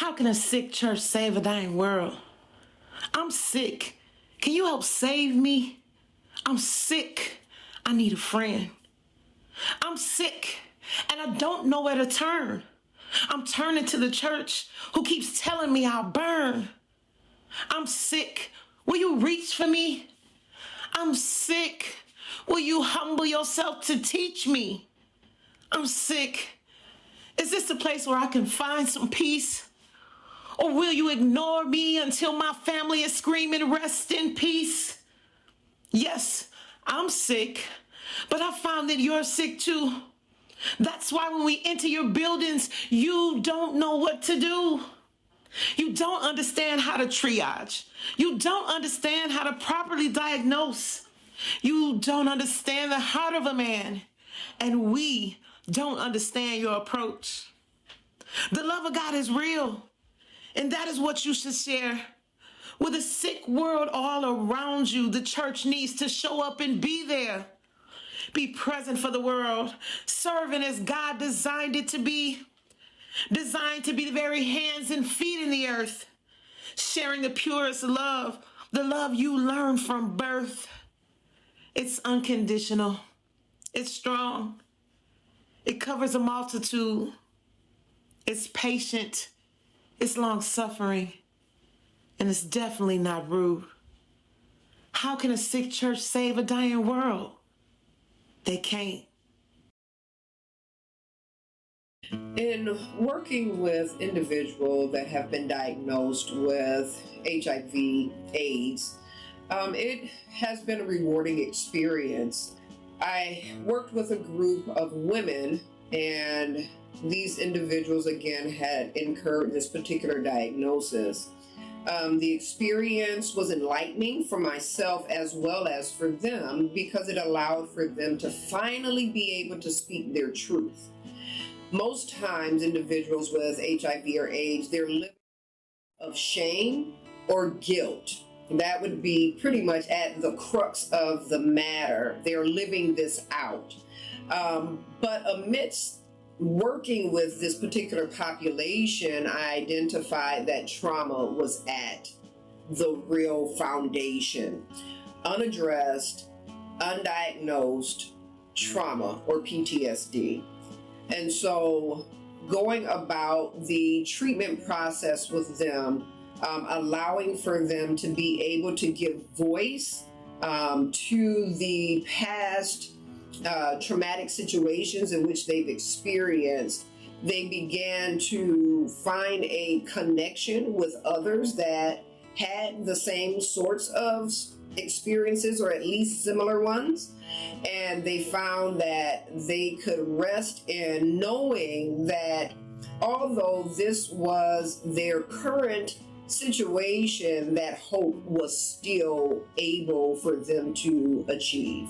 How can a sick church save a dying world? I'm sick. Can you help save me? I'm sick. I need a friend. I'm sick and I don't know where to turn. I'm turning to the church who keeps telling me I'll burn. I'm sick. Will you reach for me? I'm sick. Will you humble yourself to teach me? I'm sick. Is this the place where I can find some peace? Or will you ignore me until my family is screaming, rest in peace? Yes, I'm sick, but I found that you're sick too. That's why when we enter your buildings, you don't know what to do. You don't understand how to triage. You don't understand how to properly diagnose. You don't understand the heart of a man. And we don't understand your approach. The love of God is real. And that is what you should share. With a sick world all around you, the church needs to show up and be there. Be present for the world, serving as God designed it to be. Designed to be the very hands and feet in the earth. Sharing the purest love, the love you learned from birth. It's unconditional. It's strong. It covers a multitude. It's patient. It's long-suffering. And it's definitely not rude. How can a sick church save a dying world? They can't. In working with individuals that have been diagnosed with HIV/AIDS, it has been a rewarding experience. I worked with a group of women, and these individuals again had incurred this particular diagnosis. The experience was enlightening for myself as well as for them because it allowed for them to finally be able to speak their truth. Most times individuals with HIV or AIDS, they're living of shame or guilt. That would be pretty much at the crux of the matter. They're living this out. But amidst working with this particular population, I identified that trauma was at the real foundation. Unaddressed, undiagnosed trauma or PTSD. And so going about the treatment process with them, allowing for them to be able to give voice to the past traumatic situations in which they've experienced, they began to find a connection with others that had the same sorts of experiences or at least similar ones. And they found that they could rest in knowing that although this was their current situation, that hope was still able for them to achieve.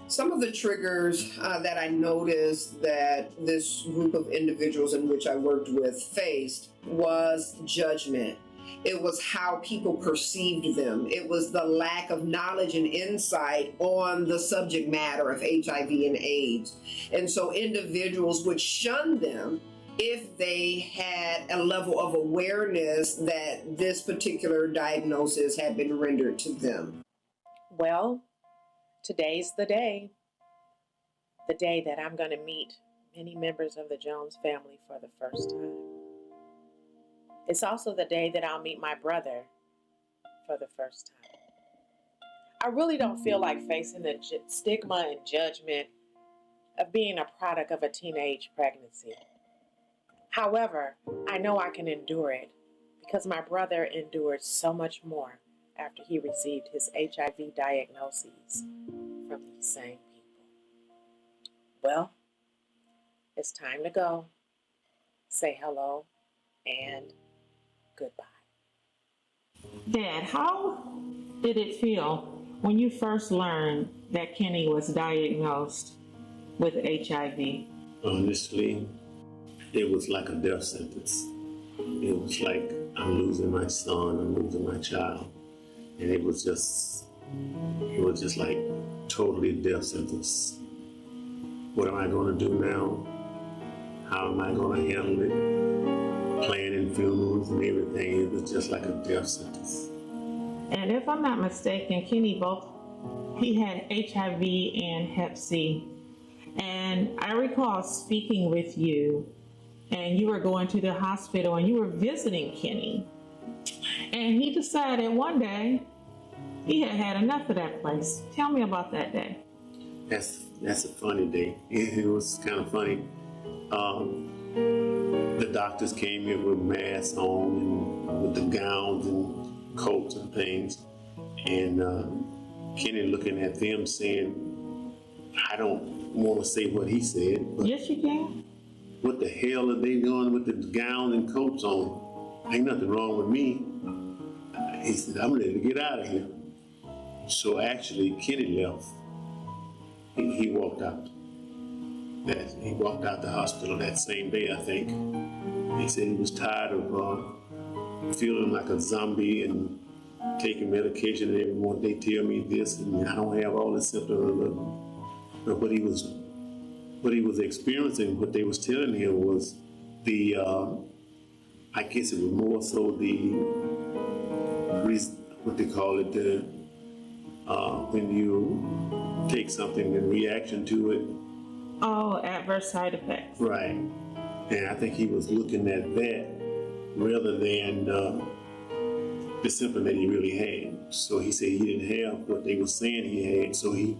Some of the triggers that I noticed that this group of individuals in which I worked with faced was judgment. It was how people perceived them. It was the lack of knowledge and insight on the subject matter of HIV and AIDS. And so individuals would shun them if they had a level of awareness that this particular diagnosis had been rendered to them. Well, today's the day that I'm going to meet many members of the Jones family for the first time. It's also the day that I'll meet my brother for the first time. I really don't feel like facing the stigma and judgment of being a product of a teenage pregnancy. However, I know I can endure it because my brother endured so much more after he received his HIV diagnoses from these same people. Well, it's time to go. Say hello and goodbye. Dad, how did it feel when you first learned that Kenny was diagnosed with HIV? Honestly, it was like a death sentence. It was like I'm losing my son, I'm losing my child. And it was just like totally death sentence. What am I going to do now? How am I going to handle it? planning funerals and everything. It was just like a death sentence. And if I'm not mistaken, Kenny he had HIV and Hep C. And I recall speaking with you, and you were going to the hospital and you were visiting Kenny. And he decided one day he had had enough of that place. Tell me about that day. That's a funny day. It was kind of funny. The doctors came here with masks on and with the gowns and coats and things. And Kenny looking at them saying, I don't want to say what he said, but Yes, you can. what the hell are they doing with the gowns and coats on? Ain't nothing wrong with me. He said, I'm ready to get out of here. So actually, Kenny left. He walked out. He walked out the hospital that same day, I think. He said he was tired of feeling like a zombie and taking medication, and everyone they tell me this, and I don't have all the symptoms. But what he was experiencing, what they was telling him was the, I guess it was more so the, what they call it, the, when you take something in reaction to it. Oh, adverse side effects. Right. And I think he was looking at that rather than the symptom that he really had. So he said he didn't have what they were saying he had. So he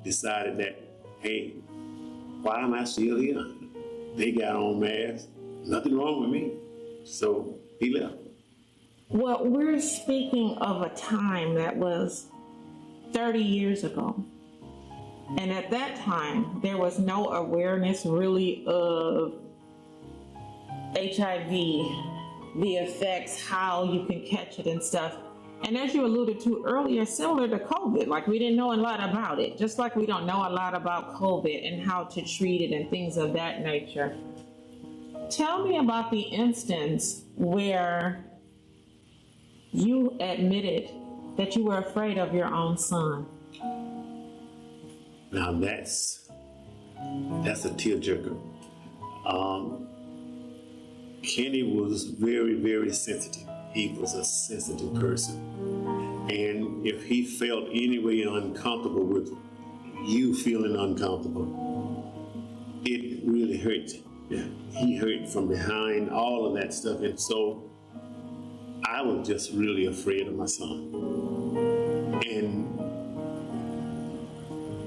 decided that, hey, why am I still here? They got on masks. Nothing wrong with me. So he left. Well, we're speaking of a time that was 30 years ago. And at that time, there was no awareness really of HIV, the effects, how you can catch it and stuff. And as you alluded to earlier, similar to COVID, like we didn't know a lot about it, just like we don't know a lot about COVID and how to treat it and things of that nature. Tell me about the instance where you admitted that you were afraid of your own son. Now that's a tearjerker. Kenny was very, very sensitive. He was a sensitive person. And if he felt any way uncomfortable with you feeling uncomfortable, it really hurt. He hurt from behind, all of that stuff. And so I was just really afraid of my son. And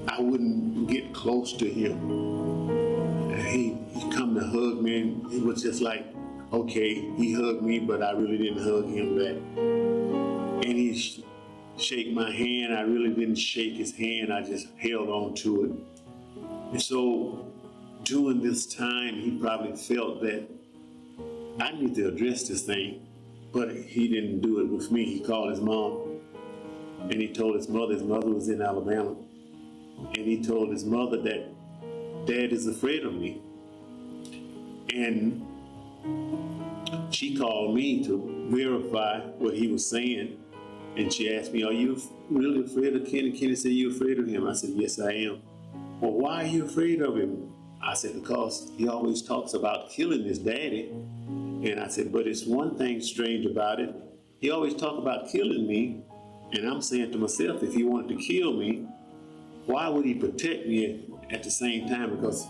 I wouldn't get close to him. He'd come to hug me, and it was just like, okay, he hugged me, but I really didn't hug him back. And he'd shake my hand. I really didn't shake his hand. I just held on to it. And so during this time, he probably felt that I need to address this thing, but he didn't do it with me. He called his mom, and he told his mother was in Alabama. And he told his mother that Dad is afraid of me. And she called me to verify what he was saying. And she asked me, are you really afraid of Kenny? Kenny said, you afraid of him? I said, yes, I am. Well, why are you afraid of him? I said, because he always talks about killing his daddy. And I said, but it's one thing strange about it. He always talk about killing me. And I'm saying to myself, if he wanted to kill me, why would he protect me at the same time? Because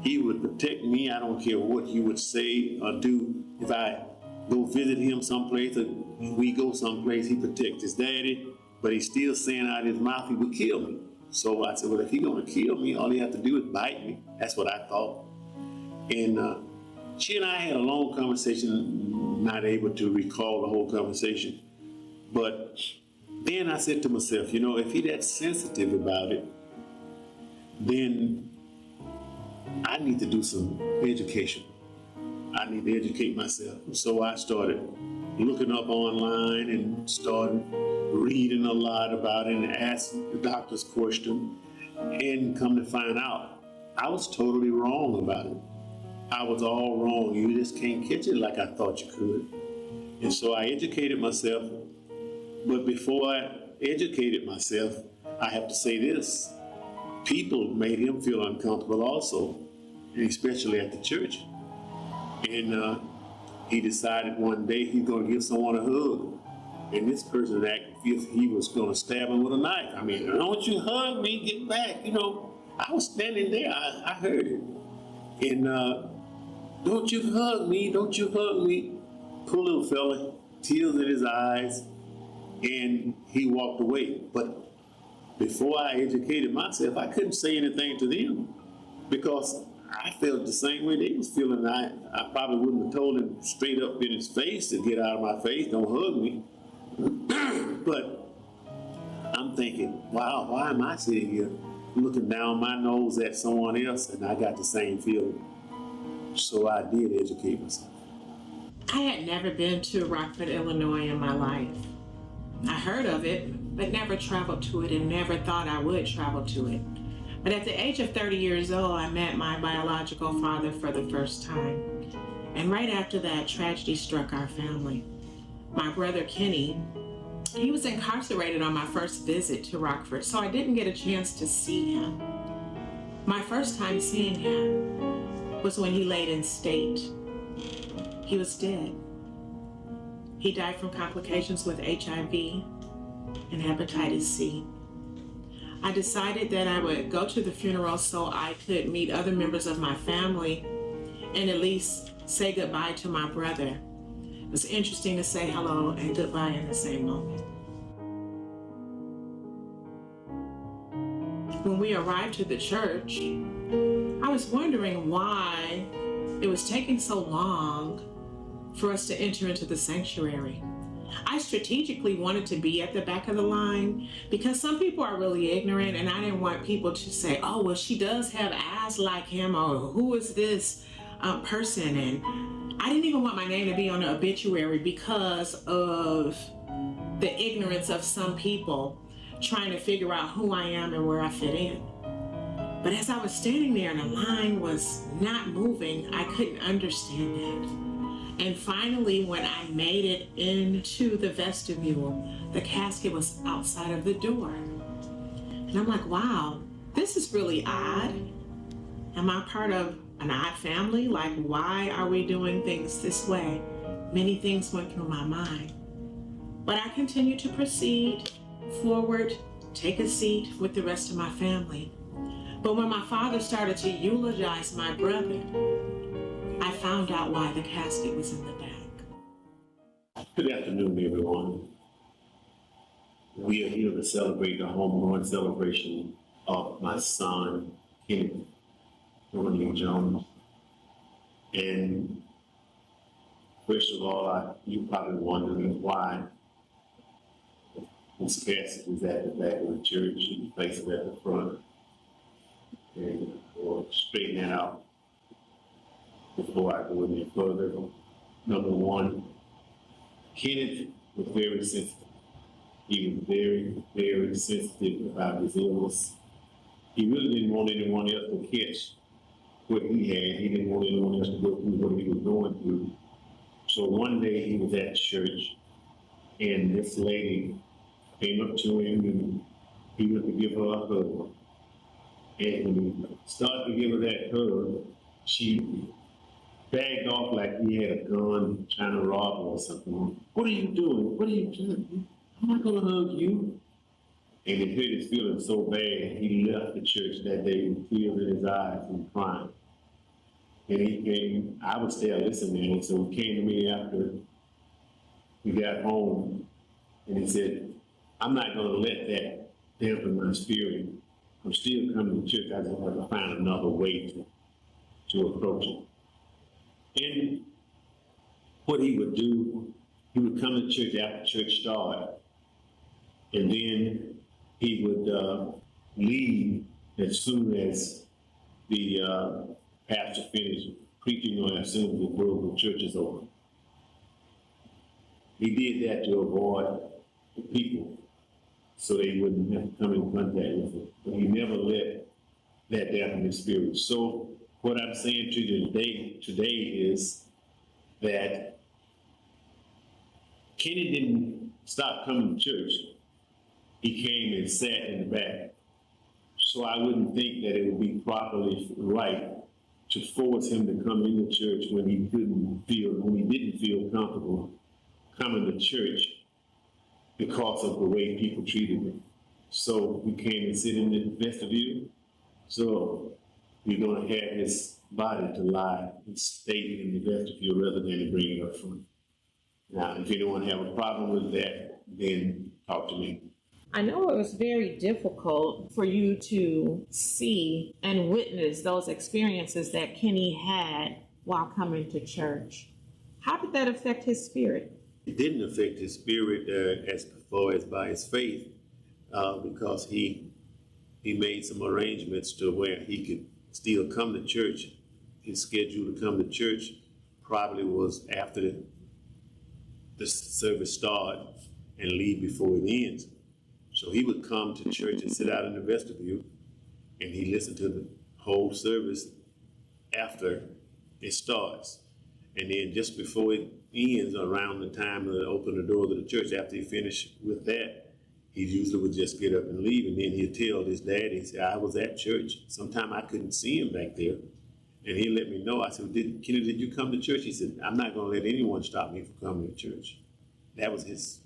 he would protect me. I don't care what you would say or do. If I go visit him someplace or we go someplace, he protects his daddy, but he's still saying out of his mouth he would kill me. So I said, well, if he's going to kill me, all he has to do is bite me. That's what I thought. And she and I had a long conversation, not able to recall the whole conversation. But then I said to myself, you know, if he's that sensitive about it, then I need to do some education. I need to educate myself. So I started looking up online and started reading a lot about it and asking the doctor's question. And come to find out, I was totally wrong about it. I was all wrong. You just can't catch it like I thought you could. And so I educated myself. But before I educated myself, I have to say this. People made him feel uncomfortable also, and especially at the church. And he decided one day he's going to give someone a hug. And this person acted as if he was going to stab him with a knife. I mean, don't you hug me, get back. You know, I was standing there, I heard it. And don't you hug me, don't you hug me. Poor little fella, tears in his eyes, and he walked away. But before I educated myself, I couldn't say anything to them because I felt the same way they was feeling. I probably wouldn't have told him straight up in his face to get out of my face, don't hug me. But I'm thinking, wow, why am I sitting here looking down my nose at someone else and I got the same feeling? So I did educate myself. I had never been to Rockford, Illinois in my life. I heard of it, but never traveled to it and never thought I would travel to it. But at the age of 30 years old, I met my biological father for the first time. And right after that, tragedy struck our family. My brother Kenny, he was incarcerated on my first visit to Rockford, so I didn't get a chance to see him. My first time seeing him was when he laid in state. He was dead. He died from complications with HIV and hepatitis C. I decided that I would go to the funeral so I could meet other members of my family and at least say goodbye to my brother. It was interesting to say hello and goodbye in the same moment. When we arrived to the church, I was wondering why it was taking so long for us to enter into the sanctuary. I strategically wanted to be at the back of the line because some people are really ignorant and I didn't want people to say, oh, well, she does have eyes like him, or who is this person? And I didn't even want my name to be on the obituary because of the ignorance of some people trying to figure out who I am and where I fit in. But as I was standing there and the line was not moving, I couldn't understand that. And finally, when I made it into the vestibule, the casket was outside of the door. And I'm like, wow, this is really odd. Am I part of an odd family? Like, why are we doing things this way? Many things went through my mind. But I continued to proceed forward, take a seat with the rest of my family. But when my father started to eulogize my brother, I found out why the casket was in the back. Good afternoon, everyone. We are here to celebrate the homegoing celebration of my son, Cant Jones. And first of all, you probably wondering why this casket is at the back of the church and place it at the front. And we'll straighten that out before I go any further. Number one, Kenneth was very sensitive. He was very, very sensitive about his illness. He really didn't want anyone else to catch what he had. He didn't want anyone else to go through what he was going through. So one day he was at church and this lady came up to him and he went to give her a hug. And when he started to give her that hug, she bagged off like he had a gun trying to rob her or something. What are you doing? What are you doing? I'm not going to hug you. And it hurt his feelings so bad, he left the church that day with tears in his eyes and crying. And he came, I was there listening, and so he came to me after we got home, and he said, I'm not going to let that dampen my spirit. I'm still coming to church. I just have to find another way to approach it. And what he would do, he would come to church after church started, and then he would leave as soon as the pastor finished preaching, or as soon as the door of the church is open. He did that to avoid the people so they wouldn't have to come in contact with him. But he never let that dampen his spirit. So what I'm saying to you today is that Kenny didn't stop coming to church. He came and sat in the back. So I wouldn't think that it would be properly right to force him to come into church when he didn't feel comfortable coming to church because of the way people treated him. So we came and sit in the vestibule. So we're going to have his body to lie and stay in the vestibule rather than to bring it up front. Now, if anyone have a problem with that, then talk to me. I know it was very difficult for you to see and witness those experiences that Kenny had while coming to church. How did that affect his spirit? It didn't affect his spirit as far as by his faith, because he made some arrangements to where he could still come to church. His schedule to come to church probably was after the service started and leave before it ends. So he would come to church and sit out in the vestibule, and he listened to the whole service after it starts. And then just before it ends, around the time to open the door to the church, after he finished with that, he usually would just get up and leave, and then he'd tell his daddy, he said, I was at church. Sometime I couldn't see him back there. And he let me know. I said, Kenny, did you come to church? He said, I'm not going to let anyone stop me from coming to church. That was his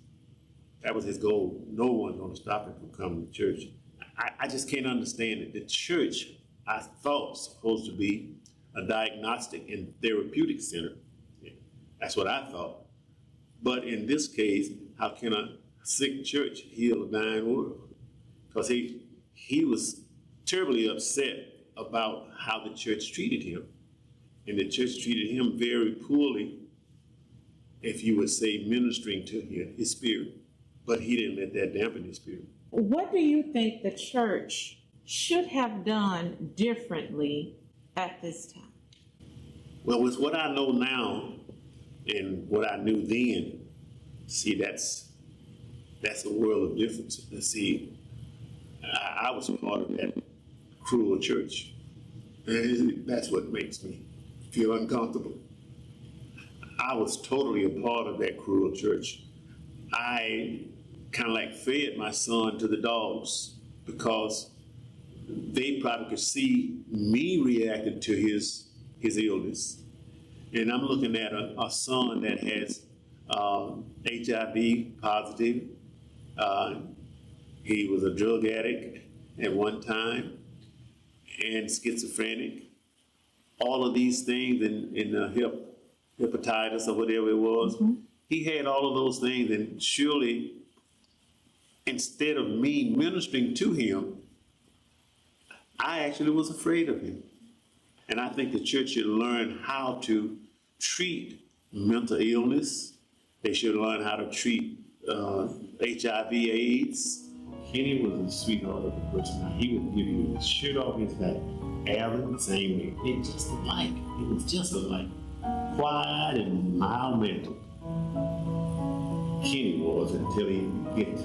goal. No one's going to stop him from coming to church. I just can't understand it. The church, I thought, was supposed to be a diagnostic and therapeutic center. That's what I thought. But in this case, how can a sick church heal a dying world? Because he was terribly upset about how the church treated him. And the church treated him very poorly, if you would say, ministering to his spirit. But he didn't let that dampen his spirit. What do you think the church should have done differently at this time? Well, with what I know now and what I knew then, see, that's a world of difference. See, I was part of that cruel church. And that's what makes me feel uncomfortable. I was totally a part of that cruel church. I kind of like fed my son to the dogs because they probably could see me reacting to his illness. And I'm looking at a son that has HIV positive. He was a drug addict at one time and schizophrenic. All of these things in the hepatitis or whatever it was. Mm-hmm. He had all of those things, and surely instead of me ministering to him, I actually was afraid of him. And I think the church should learn how to treat mental illness. They should learn how to treat HIV/AIDS. Kenny was a sweetheart of a person. He would give you the shirt off his back. Aaron, the same way. It just alike. It was just alike. Quiet and mild-mannered. Kenny was until he get to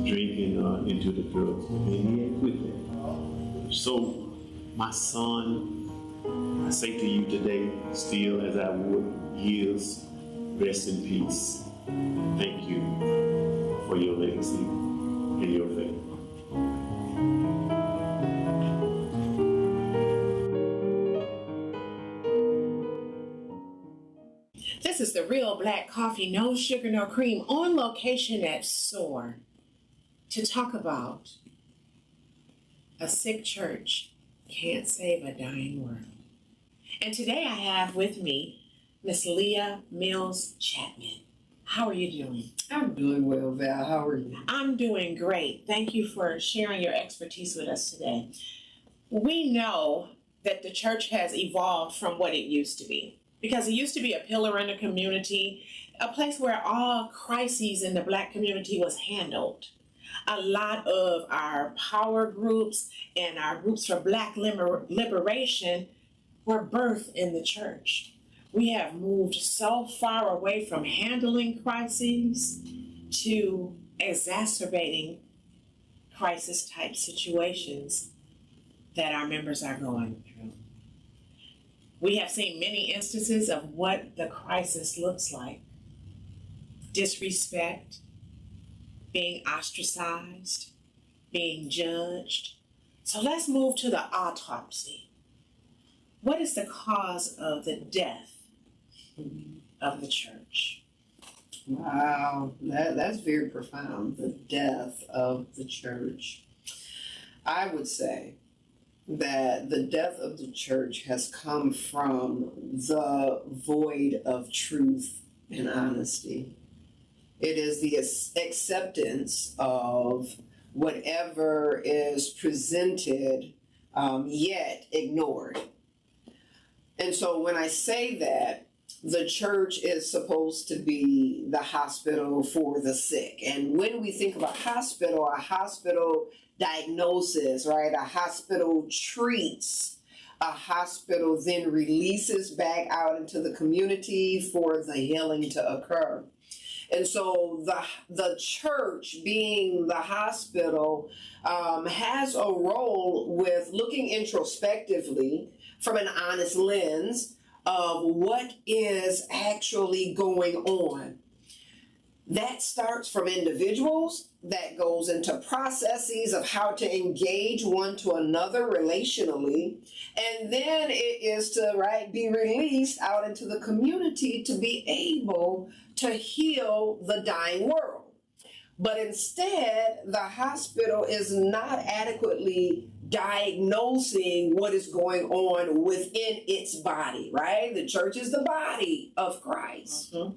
drinking into the drugs. And he had quit that. So, my son, I say to you today, still as I would years, rest in peace. Thank you for your legacy and your faith. This is the Real Black Coffee, no sugar, no cream, on location at SOAR to talk about a sick church can't save a dying world. And today I have with me Miss Leah Mills Chapman. How are you doing? I'm doing well, Val. How are you? I'm doing great. Thank you for sharing your expertise with us today. We know that the church has evolved from what it used to be, because it used to be a pillar in the community, a place where all crises in the Black community was handled. A lot of our power groups and our groups for Black liberation were birthed in the church. We have moved so far away from handling crises to exacerbating crisis-type situations that our members are going through. We have seen many instances of what the crisis looks like. Disrespect, being ostracized, being judged. So let's move to the autopsy. What is the cause of the death of the church? Wow, that's very profound. The death of the church. I would say that the death of the church has come from the void of truth and honesty. It is the acceptance of whatever is presented, yet ignored. And so when I say that, the church is supposed to be the hospital for the sick. And when we think of a hospital diagnosis, right? A hospital treats. A hospital then releases back out into the community for the healing to occur. And so the church, being the hospital, has a role with looking introspectively from an honest lens of what is actually going on. That starts from individuals, that goes into processes of how to engage one to another relationally, and then it is to be released out into the community to be able to heal the dying world. But instead, the hospital is not adequately diagnosing what is going on within its body, right? The church is the body of Christ. Mm-hmm.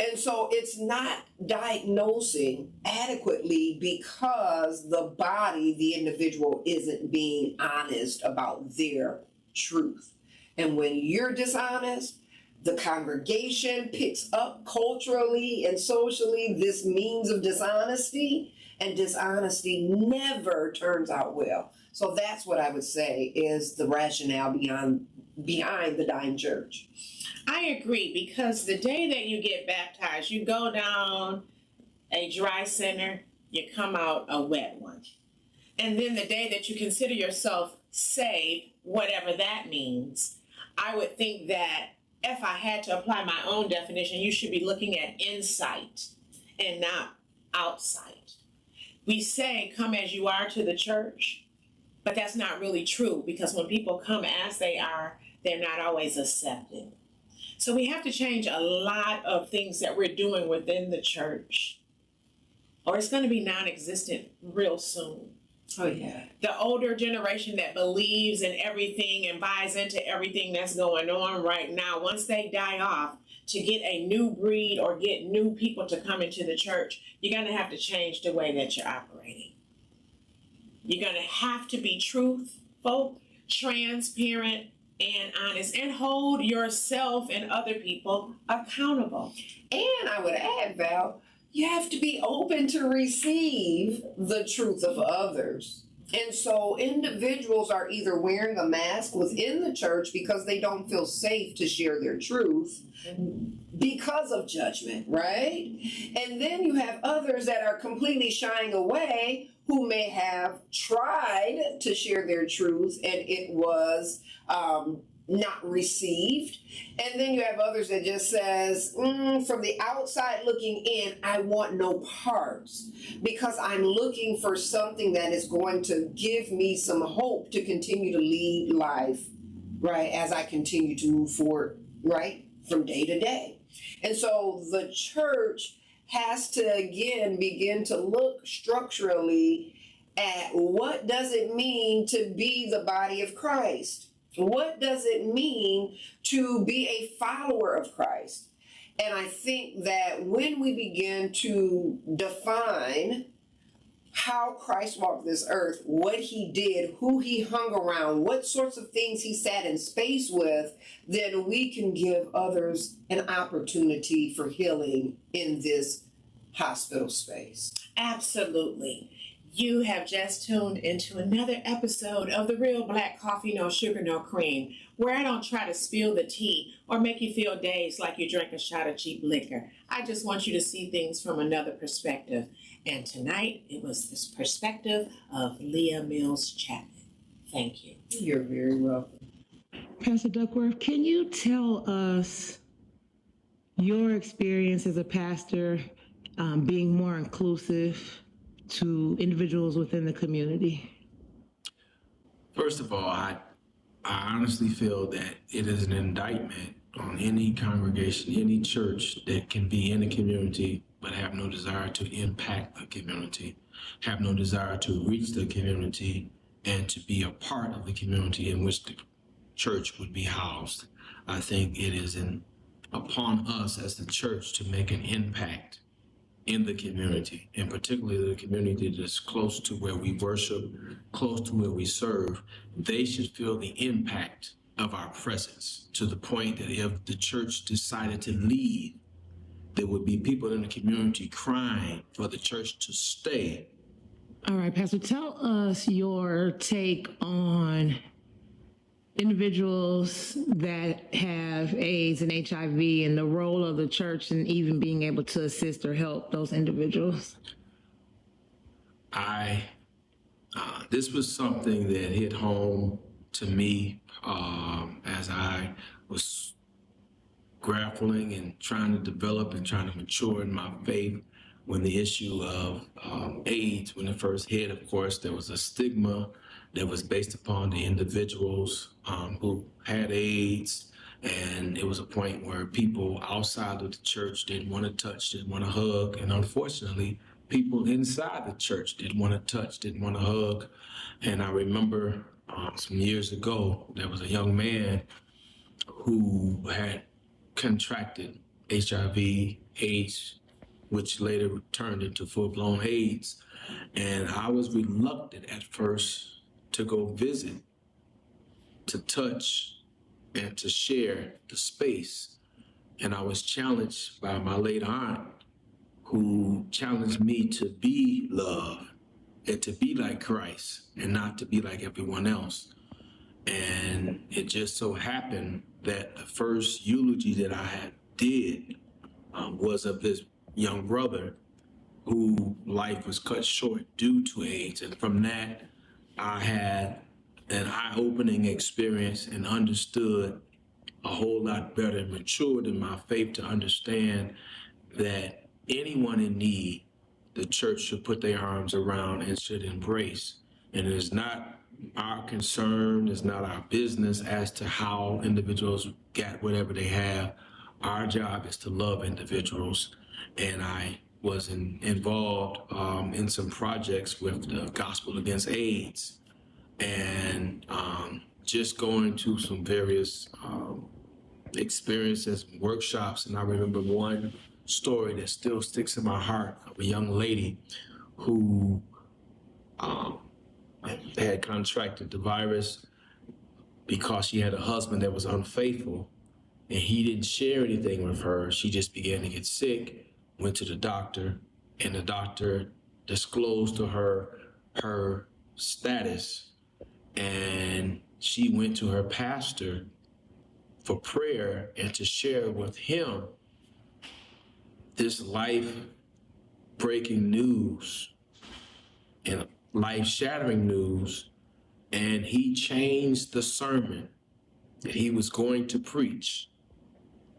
And so it's not diagnosing adequately because the body, the individual, isn't being honest about their truth. And when you're dishonest, the congregation picks up culturally and socially this means of dishonesty, and dishonesty never turns out well. So that's what I would say is the rationale behind the dying church. I agree, because the day that you get baptized, you go down a dry center, you come out a wet one. And then the day that you consider yourself saved, whatever that means, I would think that if I had to apply my own definition, you should be looking at insight and not outside. We say, come as you are to the church, but that's not really true, because when people come as they are, they're not always accepted. So we have to change a lot of things that we're doing within the church, or it's going to be non-existent real soon. Oh, yeah. The older generation that believes in everything and buys into everything that's going on right now, once they die off, to get a new breed or get new people to come into the church, you're going to have to change the way that you're operating. You're going to have to be truthful, transparent, and honest, and hold yourself and other people accountable. And I would add, Val, you have to be open to receive the truth of others. And so individuals are either wearing a mask within the church because they don't feel safe to share their truth because of judgment, right? And then you have others that are completely shying away, who may have tried to share their truth and it was not received. And then you have others that just says, from the outside looking in, I want no parts, because I'm looking for something that is going to give me some hope to continue to lead life, right, as I continue to move forward, right, from day to day. And so the church has to, again, begin to look structurally at what does it mean to be the body of Christ? What does it mean to be a follower of Christ? And I think that when we begin to define how Christ walked this earth, what he did, who he hung around, what sorts of things he sat in space with, then we can give others an opportunity for healing in this hospital space. Absolutely. You have just tuned into another episode of The Real Black Coffee, No Sugar, No Cream, where I don't try to spill the tea or make you feel dazed like you drank a shot of cheap liquor. I just want you to see things from another perspective. And tonight, it was this perspective of Leah Mills Chapman. Thank you. You're very welcome. Pastor Duckworth, can you tell us your experience as a pastor being more inclusive to individuals within the community? First of all, I honestly feel that it is an indictment on any congregation, any church that can be in the community but have no desire to impact the community, have no desire to reach the community, and to be a part of the community in which the church would be housed. I think it is upon us as the church to make an impact in the community, and particularly the community that's close to where we worship, close to where we serve. They should feel the impact of our presence, to the point that if the church decided to leave, there would be people in the community crying for the church to stay. All right, Pastor, tell us your take on individuals that have AIDS and HIV and the role of the church in even being able to assist or help those individuals. This was something that hit home to me as I was grappling and trying to develop and trying to mature in my faith. When the issue of AIDS, when it first hit, of course, there was a stigma that was based upon the individuals who had AIDS. And it was a point where people outside of the church didn't want to touch, didn't want to hug. And unfortunately, people inside the church didn't want to touch, didn't want to hug. And I remember some years ago, there was a young man who had contracted HIV, AIDS, which later turned into full-blown AIDS. And I was reluctant at first to go visit, to touch, and to share the space. And I was challenged by my late aunt, who challenged me to be love and to be like Christ and not to be like everyone else. And it just so happened that the first eulogy that I did was of this young brother whose life was cut short due to AIDS. And from that, I had an eye-opening experience and understood a whole lot better and matured in my faith to understand that anyone in need, the church should put their arms around and should embrace. And it is not our concern, it's not our business as to how individuals get whatever they have. Our job is to love individuals. And I was involved in some projects with the Gospel Against AIDS, and just going to some various experiences, workshops. And I remember one story that still sticks in my heart of a young lady who had contracted the virus because she had a husband that was unfaithful, and he didn't share anything with her. She just began to get sick, went to the doctor, and the doctor disclosed to her her status, and she went to her pastor for prayer and to share with him this life-breaking news and life-shattering news. And he changed the sermon that he was going to preach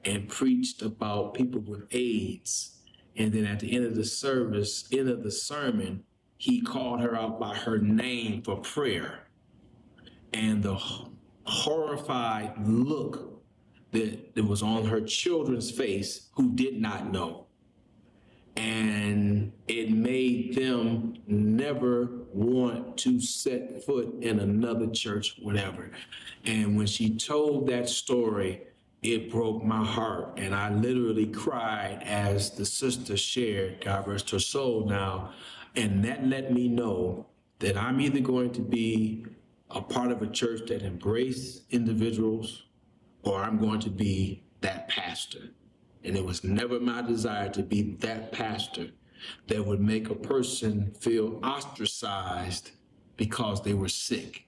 and preached about people with AIDS. And then at the end of the service, end of the sermon, he called her out by her name for prayer. And the horrified look that was on her children's face who did not know. And it made them never want to set foot in another church, whatever. And when she told that story, it broke my heart. And I literally cried as the sister shared, God rest her soul now. And that let me know that I'm either going to be a part of a church that embraces individuals, or I'm going to be that pastor. And it was never my desire to be that pastor that would make a person feel ostracized because they were sick.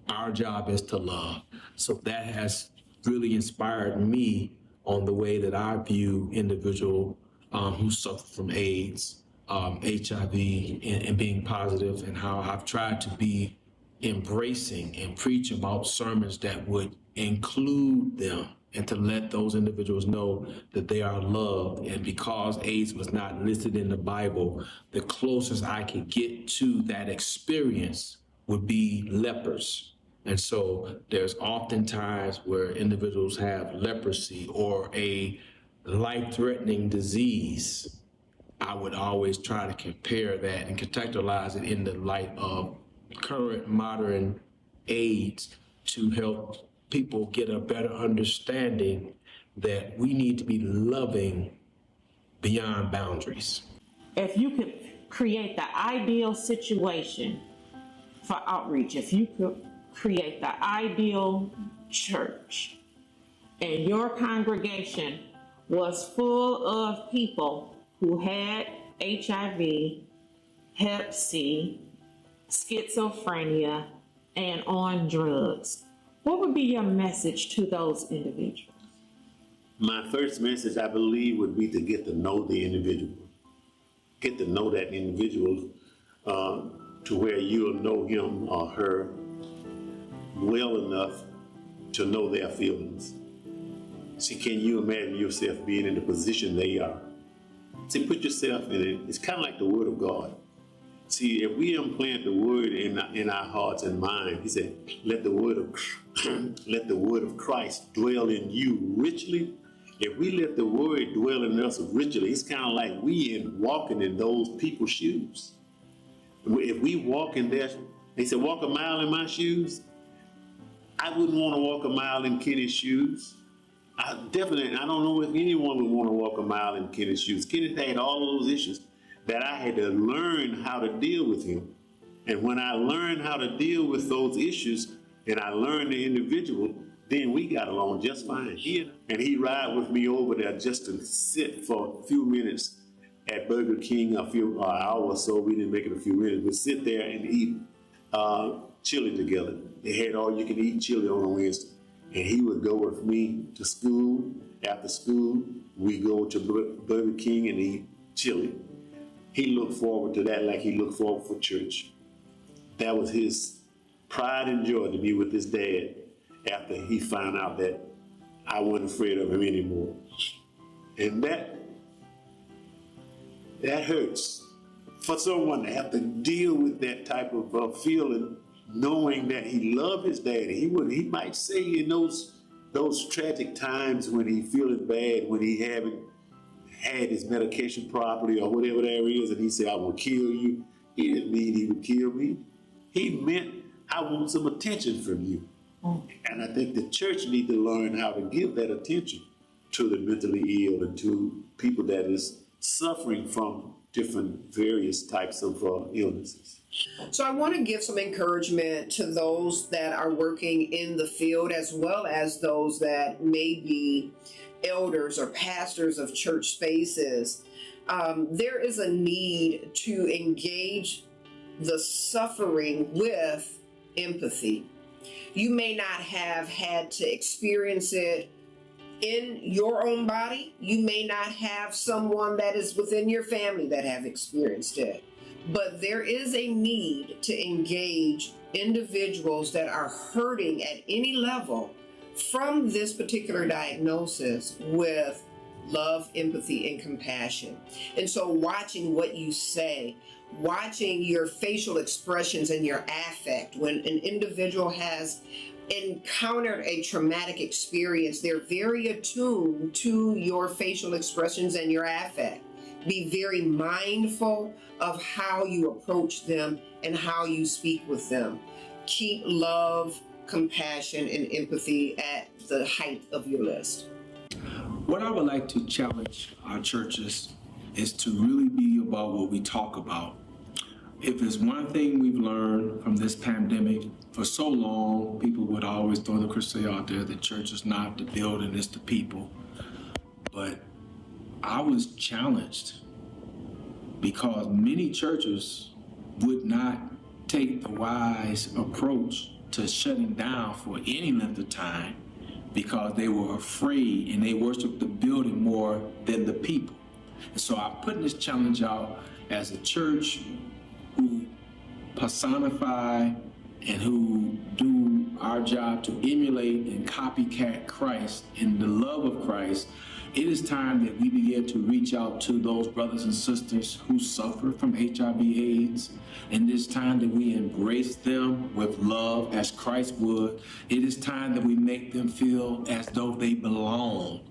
Our job is to love. So that has really inspired me on the way that I view individuals who suffer from AIDS, HIV, and being positive, and how I've tried to be embracing and preach about sermons that would include them and to let those individuals know that they are loved. And because AIDS was not listed in the Bible, the closest I could get to that experience would be lepers. And so there's often times where individuals have leprosy or a life-threatening disease. I would always try to compare that and contextualize it in the light of current modern aids to help people get a better understanding that we need to be loving beyond boundaries. If you could create the ideal situation for outreach, if you could create the ideal church, and your congregation was full of people who had HIV, Hep C, schizophrenia, and on drugs, what would be your message to those individuals? My first message, I believe, would be to get to know the individual. Get to know that individual to where you'll know him or her well enough to know their feelings. See, can you imagine yourself being in the position they are? See, put yourself in it. It's kind of like the Word of God. See, if we implant the Word in our hearts and minds, He said, let the Word of Christ dwell in you richly. If we let the Word dwell in us richly, it's kind of like walking in those people's shoes. If we walk in there, they said, walk a mile in my shoes. I wouldn't want to walk a mile in Kenny's shoes. I don't know if anyone would want to walk a mile in Kenneth's shoes. Kenneth had all of those issues that I had to learn how to deal with him. And when I learned how to deal with those issues and I learned the individual, then we got along just fine. He'd ride with me over there just to sit for a few minutes at Burger King, an hour or so. We didn't make it a few minutes, but sit there and eat chili together. They had all you can eat chili on a Wednesday. And he would go with me to school. After school, we go to Burger King and eat chili. He looked forward to that like he looked forward for church. That was his pride and joy to be with his dad after he found out that I wasn't afraid of him anymore. And that hurts for someone to have to deal with that type of feeling, knowing that he loved his daddy. He might say in those tragic times when he feeling bad, when he haven't had his medication properly or whatever there is, and he said, I will kill you. He didn't mean he would kill me. He meant, I want some attention from you. And I think the church need to learn how to give that attention to the mentally ill and to people that is suffering from different various types of illnesses. So I want to give some encouragement to those that are working in the field, as well as those that may be elders or pastors of church spaces. There is a need to engage the suffering with empathy. You may not have had to experience it in your own body. You may not have someone that is within your family that have experienced it. But there is a need to engage individuals that are hurting at any level from this particular diagnosis with love, empathy, and compassion. And so watching what you say, watching your facial expressions and your affect. When an individual has encountered a traumatic experience, they're very attuned to your facial expressions and your affect. Be very mindful of how you approach them and how you speak with them. Keep love, compassion, and empathy at the height of your list. What I would like to challenge our churches is to really be about what we talk about. If there's one thing we've learned from this pandemic, for so long, people would always throw the cliche out there, the church is not the building, it's the people. But I was challenged because many churches would not take the wise approach to shutting down for any length of time because they were afraid and they worshiped the building more than the people. And so I'm putting this challenge out as a church who personify and who do our job to emulate and copycat Christ and the love of Christ It is time that we begin to reach out to those brothers and sisters who suffer from HIV/AIDS. And it is time that we embrace them with love as Christ would. It is time that we make them feel as though they belong.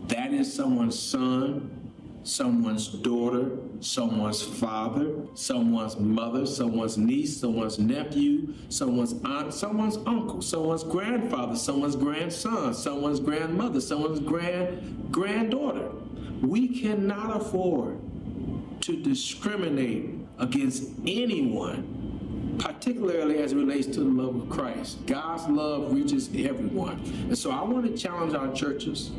That is someone's son, someone's daughter, someone's father, someone's mother, someone's niece, someone's nephew, someone's aunt, someone's uncle, someone's grandfather, someone's grandson, someone's grandmother, someone's granddaughter. We cannot afford to discriminate against anyone, particularly as it relates to the love of Christ. God's love reaches everyone. And so I want to challenge our churches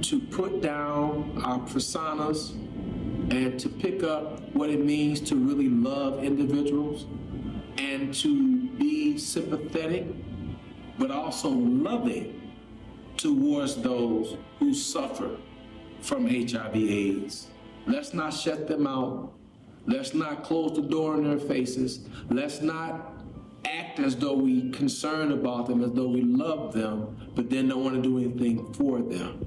to put down our personas and to pick up what it means to really love individuals and to be sympathetic, but also loving towards those who suffer from HIV/AIDS. Let's not shut them out. Let's not close the door in their faces. Let's not act as though we concerned about them, as though we love them, but then don't want to do anything for them.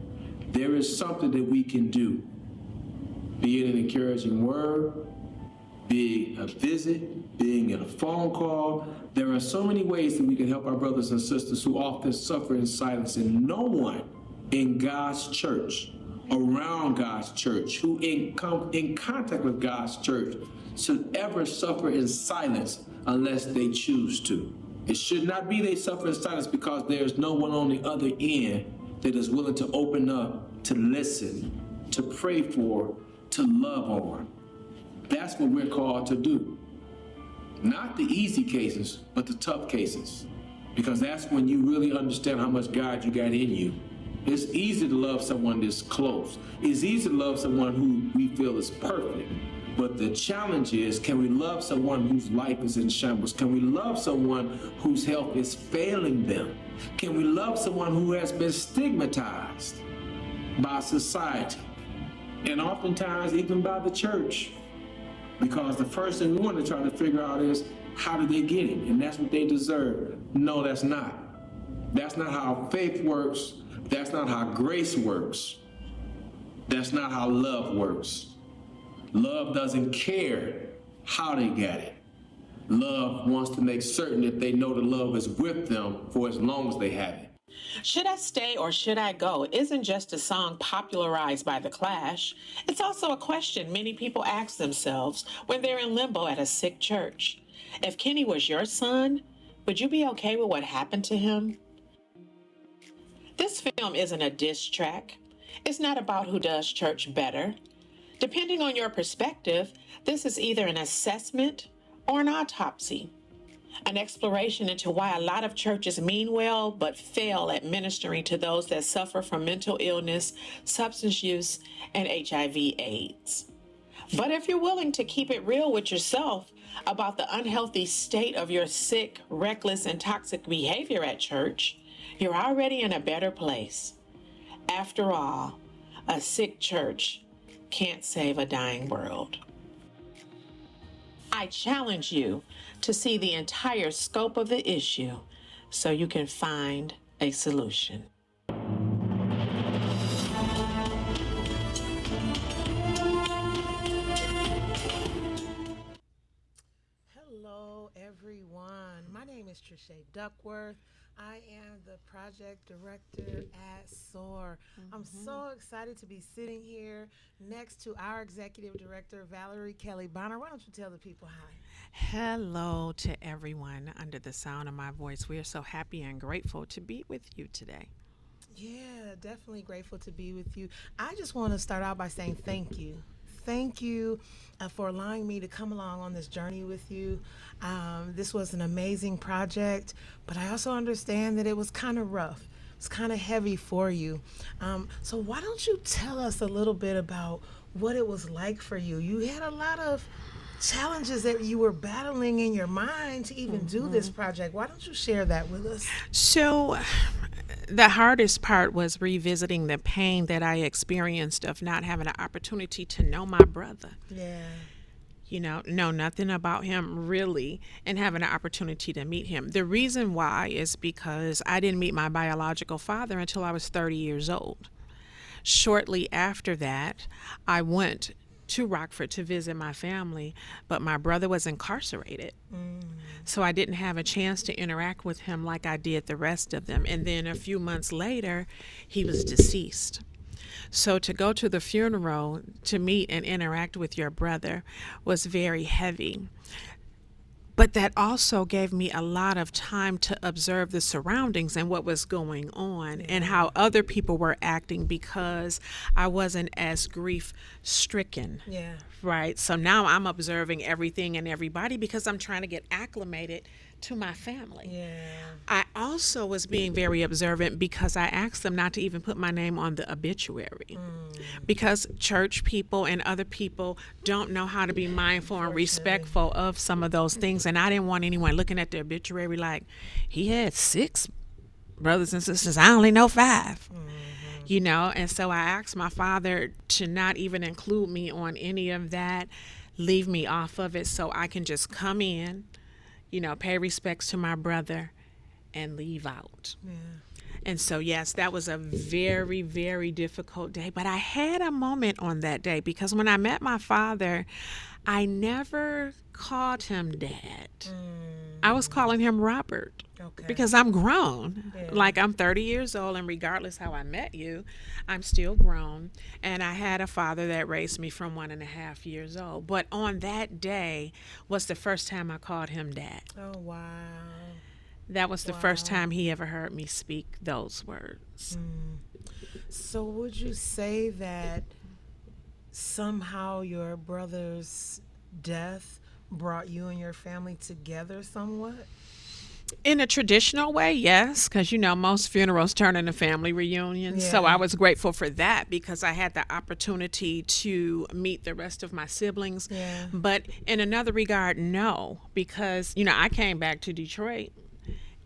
There is something that we can do, be it an encouraging word, be it a visit, being in a phone call. There are so many ways that we can help our brothers and sisters who often suffer in silence, and no one in God's church, around God's church, who come in contact with God's church should ever suffer in silence unless they choose to. It should not be they suffer in silence because there's no one on the other end that is willing to open up, to listen, to pray for, to love on. That's what we're called to do. Not the easy cases, but the tough cases. Because that's when you really understand how much God you got in you. It's easy to love someone that's close. It's easy to love someone who we feel is perfect. But the challenge is, can we love someone whose life is in shambles? Can we love someone whose health is failing them? Can we love someone who has been stigmatized by society? And oftentimes even by the church. Because the first thing we want to try to figure out is, how did they get it? And that's what they deserve. No, that's not. That's not how faith works. That's not how grace works. That's not how love works. Love doesn't care how they got it. Love wants to make certain that they know the love is with them for as long as they have it. Should I Stay or Should I Go isn't just a song popularized by The Clash. It's also a question many people ask themselves when they're in limbo at a sick church. If Kenny was your son, would you be okay with what happened to him? This film isn't a diss track. It's not about who does church better. Depending on your perspective, this is either an assessment or an autopsy. An exploration into why a lot of churches mean well but fail at ministering to those that suffer from mental illness, substance use, and HIV/AIDS. But if you're willing to keep it real with yourself about the unhealthy state of your sick, reckless, and toxic behavior at church, you're already in a better place. After all, a sick church can't save a dying world. I challenge you to see the entire scope of the issue so you can find a solution. Hello, everyone. My name is Trisha Duckworth. I am the project director at SOAR. I'm so excited to be sitting here next to our executive director, Valerie Kelly Bonner. Why don't you tell the people hi? Hello to everyone under the sound of my voice. We are so happy and grateful to be with you today. Yeah, definitely grateful to be with you. I just want to start out by saying thank you. Thank you for allowing me to come along on this journey with you. This was an amazing project, but I also understand that it was kind of rough. It's kind of heavy for you. So why don't you tell us a little bit about what it was like for you? You had a lot of challenges that you were battling in your mind to even do this project. Why don't you share that with us? So, the hardest part was revisiting the pain that I experienced of not having an opportunity to know my brother. Yeah. You know nothing about him really, and having an opportunity to meet him. The reason why is because I didn't meet my biological father until I was 30 years old. Shortly after that, I went to Rockford to visit my family, but my brother was incarcerated. So I didn't have a chance to interact with him like I did the rest of them. And then a few months later, he was deceased. So to go to the funeral to meet and interact with your brother was very heavy. But that also gave me a lot of time to observe the surroundings and what was going on and how other people were acting because I wasn't as grief stricken. Yeah. Right. So now I'm observing everything and everybody because I'm trying to get acclimated to my family. Yeah. I also was being very observant because I asked them not to even put my name on the obituary because church people and other people don't know how to be mindful and respectful of some of those things. And I didn't want anyone looking at the obituary like, he had 6 brothers and sisters. I only know 5. You know, and so I asked my father to not even include me on any of that, leave me off of it so I can just come in, you know, pay respects to my brother and leave out. And so, yes, that was a very, very difficult day. But I had a moment on that day because when I met my father, I never called him Dad. I was calling him Robert. Because I'm grown. Like I'm 30 years old, and regardless how I met you, I'm still grown. And I had a father that raised me from 1.5 years old. But on that day was the first time I called him Dad. Oh, wow. That was the first time he ever heard me speak those words. So would you say that somehow your brother's death brought you and your family together somewhat? In a traditional way, yes, because, you know, most funerals turn into family reunions. So I was grateful for that because I had the opportunity to meet the rest of my siblings. But in another regard, no, because, you know, I came back to Detroit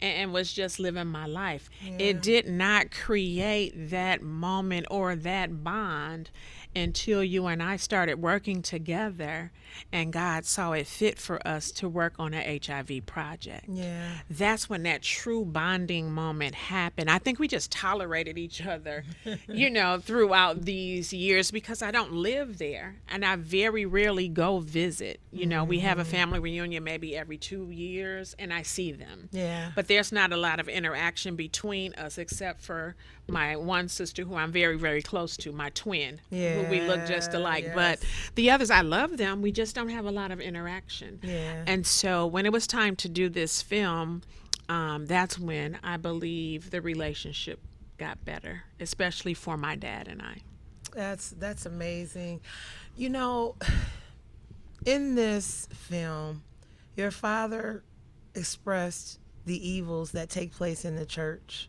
and was just living my life. It did not create that moment or that bond until you and I started working together and God saw it fit for us to work on an HIV project. That's when that true bonding moment happened. I think we just tolerated each other, you know, throughout these years because I don't live there and I very rarely go visit. You know, we have a family reunion maybe every 2 years and I see them. But there's not a lot of interaction between us except for my one sister who I'm very, very close to, my twin, who we look just alike. But the others, I love them. We just don't have a lot of interaction. And so when it was time to do this film, that's when I believe the relationship got better, especially for my dad and I. That's amazing. You know, in this film, your father expressed the evils that take place in the church.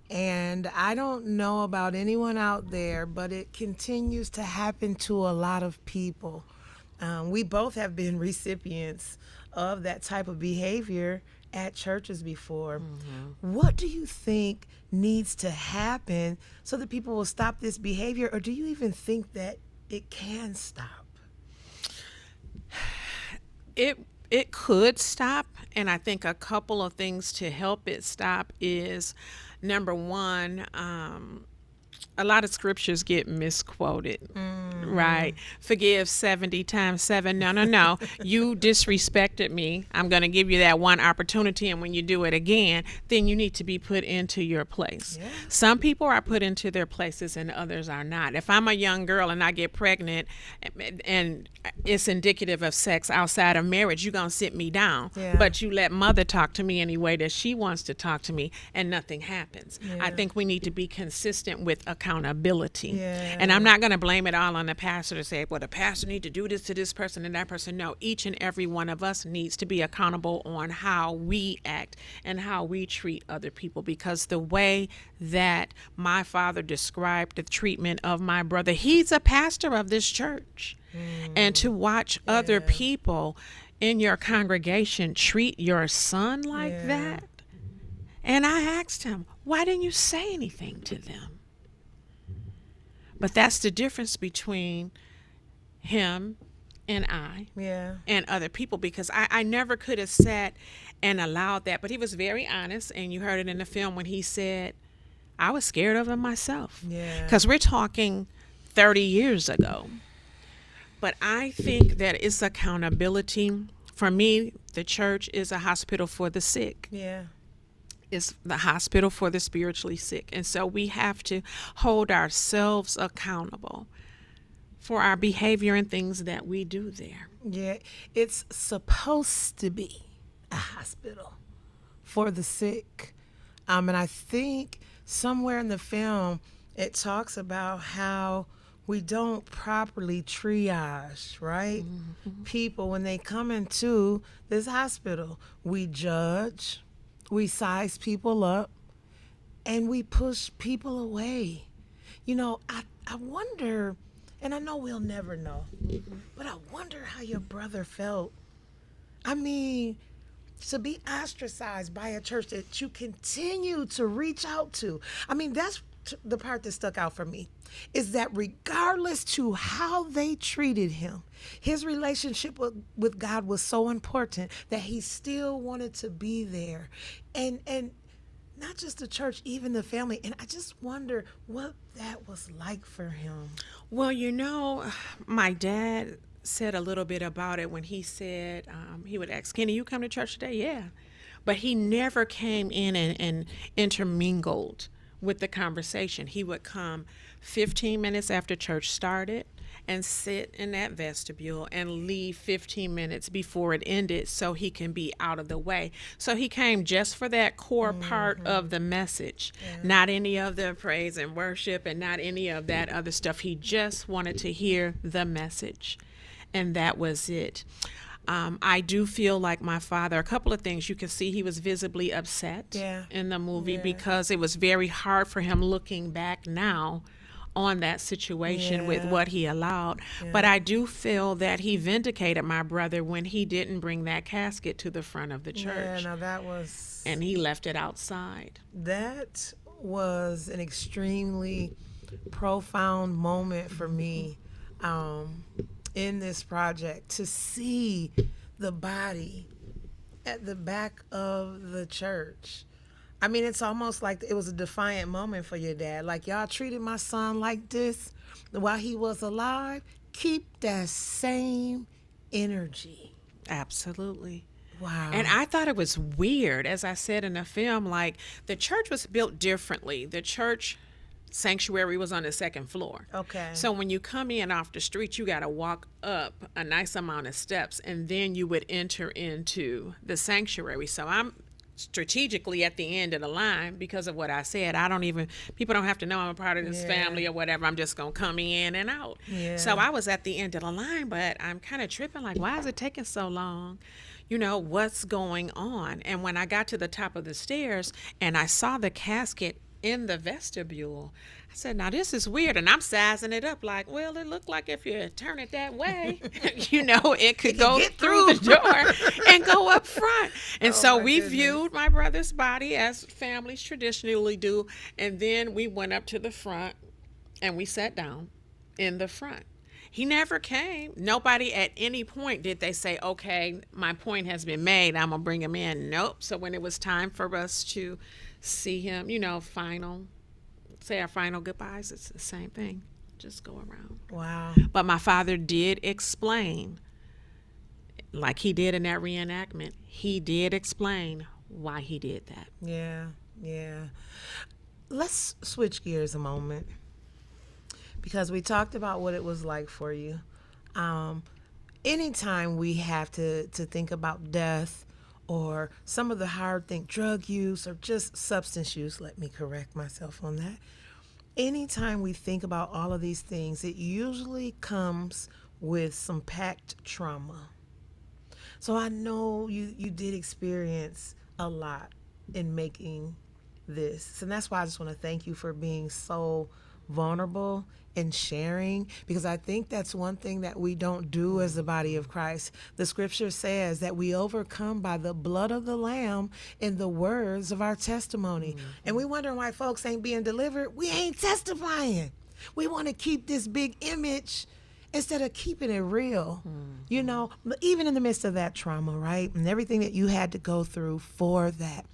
And I don't know about anyone out there, but it continues to happen to a lot of people. We both have been recipients of that type of behavior at churches before. What do you think needs to happen so that people will stop this behavior, or do you even think that it can stop? It could stop, and I think a couple of things to help it stop is, number one, a lot of scriptures get misquoted, right? Forgive 70 times 7. No. You disrespected me. I'm going to give you that one opportunity. And when you do it again, then you need to be put into your place. Some people are put into their places and others are not. If I'm a young girl and I get pregnant and it's indicative of sex outside of marriage, you're going to sit me down. But you let mother talk to me any way that she wants to talk to me and nothing happens. I think we need to be consistent with accountability. And I'm not going to blame it all on the pastor to say, well, the pastor need to do this to this person and that person. No, each and every one of us needs to be accountable on how we act and how we treat other people, because the way that my father described the treatment of my brother, he's a pastor of this church. And to watch other people in your congregation treat your son like that. And I asked him, why didn't you say anything to them? But that's the difference between him and I and other people, because I never could have sat and allowed that. But he was very honest, and you heard it in the film when he said, I was scared of him myself. Yeah. Because we're talking 30 years ago. But I think that it's accountability. For me, the church is a hospital for the sick. Yeah. It's the hospital for the spiritually sick. And so we have to hold ourselves accountable for our behavior and things that we do there. Yeah. It's supposed to be a hospital for the sick. And I think somewhere in the film it talks about how we don't properly triage, right? People when they come into this hospital. We judge, we size people up, and we push people away. You know, I wonder, and I know we'll never know, but I wonder how your brother felt. I mean, to be ostracized by a church that you continue to reach out to. I mean, that's the part that stuck out for me, is that regardless to how they treated him, his relationship with God was so important that he still wanted to be there. And not just the church, even the family. And I just wonder what that was like for him. Well, you know, my dad said a little bit about it when he said, he would ask, Kenny, you come to church today? Yeah. But he never came in and intermingled with the conversation. He would come 15 minutes after church started and sit in that vestibule and leave 15 minutes before it ended so he can be out of the way. So he came just for that core part of the message, not any of the praise and worship and not any of that other stuff. He just wanted to hear the message, and that was it. I do feel like my father, a couple of things, you can see he was visibly upset in the movie because it was very hard for him looking back now on that situation with what he allowed. But I do feel that he vindicated my brother when he didn't bring that casket to the front of the church. Yeah, now that was... And he left it outside. That was an extremely profound moment for me. In this project, to see the body at the back of the church. I mean, it's almost like it was a defiant moment for your dad. Like, y'all treated my son like this while he was alive. Keep that same energy. Absolutely. Wow. And I thought it was weird, as I said in the film, like the church was built differently. The church sanctuary was on the second floor. Okay. So when you come in off the street, you got to walk up a nice amount of steps, and then you would enter into the sanctuary. So I'm strategically at the end of the line because of what I said. People don't have to know I'm a part of this family or whatever. I'm just going to come in and out. Yeah. So I was at the end of the line, but I'm kind of tripping like, why is it taking so long? You know, what's going on? And when I got to the top of the stairs and I saw the casket in the vestibule, I said, now this is weird. And I'm sizing it up like, well, it looked like if you turn it that way, you know, it could go through the door and go up front. And so we viewed my brother's body as families traditionally do. And then we went up to the front and we sat down in the front. He never came. Nobody at any point did they say, okay, my point has been made, I'm going to bring him in. Nope. So when it was time for us to see him, you know, say our final goodbyes, it's the same thing. Just go around. Wow. But my father did explain, like he did in that reenactment, he did explain why he did that. Yeah. Let's switch gears a moment, because we talked about what it was like for you. Anytime we have to think about death or some of the hard things, drug use or just substance use, let me correct myself on that. Anytime we think about all of these things, it usually comes with some packed trauma. So I know you did experience a lot in making this. And that's why I just want to thank you for being so vulnerable and sharing, because I think that's one thing that we don't do as the body of Christ. The scripture says that we overcome by the blood of the Lamb and the words of our testimony. And we wonder why folks ain't being delivered. We ain't testifying. We want to keep this big image instead of keeping it real. You know, even in the midst of that trauma, right? And everything that you had to go through for that.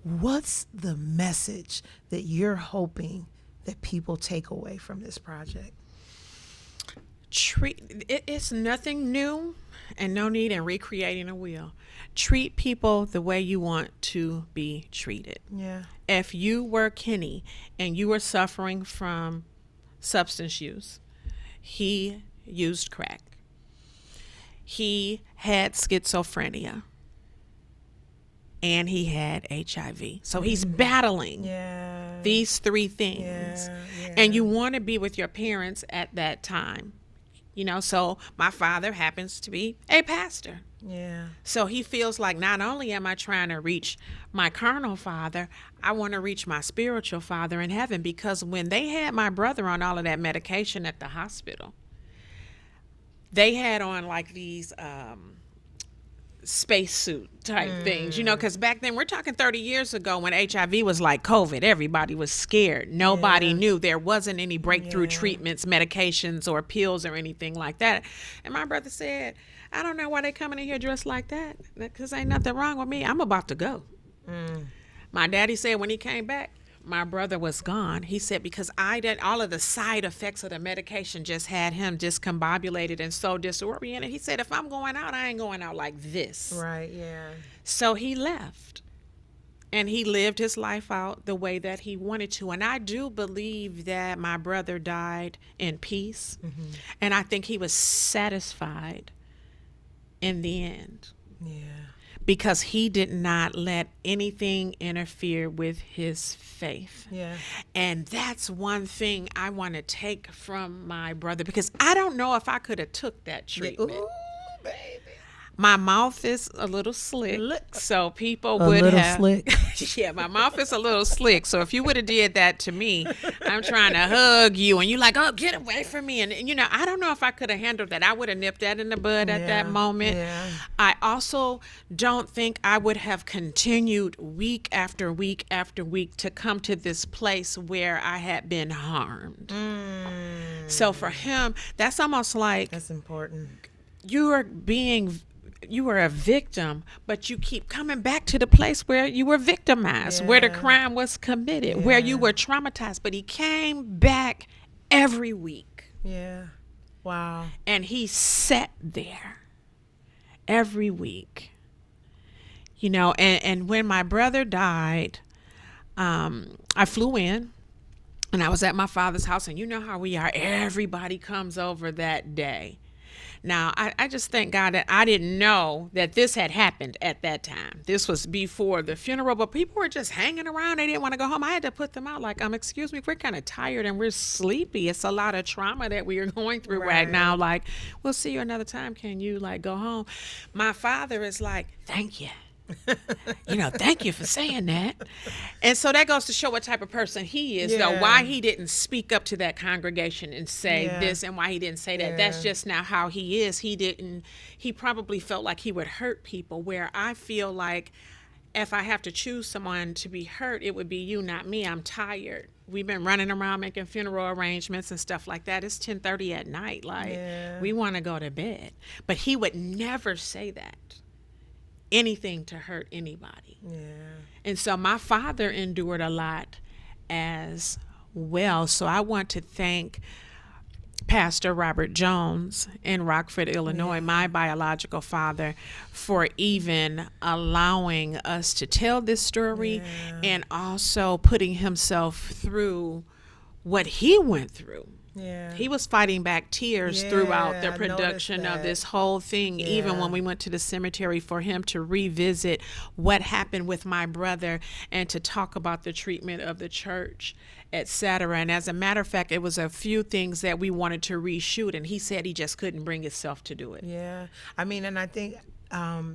What's the message that you're hoping that people take away from this project? It's nothing new and no need in recreating a wheel. Treat people the way you want to be treated. Yeah. If you were Kenny and you were suffering from substance use, he used crack. He had schizophrenia. And he had HIV. So he's battling these three things. And you want to be with your parents at that time. You know, so my father happens to be a pastor. Yeah. So he feels like not only am I trying to reach my carnal father, I want to reach my spiritual father in heaven, because when they had my brother on all of that medication at the hospital, they had on like these spacesuit type things, you know, because back then, we're talking 30 years ago, when HIV was like COVID, everybody was scared. Nobody knew. There wasn't any breakthrough treatments, medications, or pills or anything like that. And my brother said, I don't know why they coming in here dressed like that, because ain't nothing wrong with me. I'm about to go. My daddy said when he came back, my brother was gone. He said, because all of the side effects of the medication just had him discombobulated and so disoriented. He said, if I'm going out, I ain't going out like this. Right, yeah. So he left. And he lived his life out the way that he wanted to. And I do believe that my brother died in peace. And I think he was satisfied in the end. Yeah. Because he did not let anything interfere with his faith. Yeah. And that's one thing I want to take from my brother, because I don't know if I could have took that treatment. Ooh, baby. My mouth is a little slick, so people A would little have. slick. Yeah, my mouth is a little slick. So if you would have did that to me, I'm trying to hug you, and you're like, "Oh, get away from me!" And you know, I don't know if I could have handled that. I would have nipped that in the bud at that moment. Yeah. I also don't think I would have continued week after week after week to come to this place where I had been harmed. So for him, that's almost like That's important. you are a victim, but you keep coming back to the place where you were victimized, where the crime was committed, where you were traumatized. But he came back every week. Yeah. Wow. And he sat there every week. You know, and when my brother died, I flew in. And I was at my father's house, and you know how we are. Everybody comes over that day. Now, I just thank God that I didn't know that this had happened at that time. This was before the funeral, but people were just hanging around. They didn't want to go home. I had to put them out like, excuse me, we're kind of tired and we're sleepy. It's a lot of trauma that we are going through right now. Like, we'll see you another time. Can you like go home? My father is like, thank you. You know, thank you for saying that. And so that goes to show what type of person he is, though. Why he didn't speak up to that congregation and say this, and why he didn't say that. That's just not how he is. He probably felt like he would hurt people, where I feel like if I have to choose someone to be hurt, it would be you, not me. I'm tired. We've been running around making funeral arrangements and stuff like that. It's 10:30 at night. Like, we want to go to bed. But he would never say that. Anything to hurt anybody. And so my father endured a lot as well. So I want to thank Pastor Robert Jones in Rockford, Illinois, my biological father, for even allowing us to tell this story and also putting himself through what he went through. He was fighting back tears throughout the production of this whole thing, even when we went to the cemetery for him to revisit what happened with my brother and to talk about the treatment of the church, etc. And as a matter of fact, it was a few things that we wanted to reshoot, and he said he just couldn't bring himself to do it. Yeah. I mean, and I think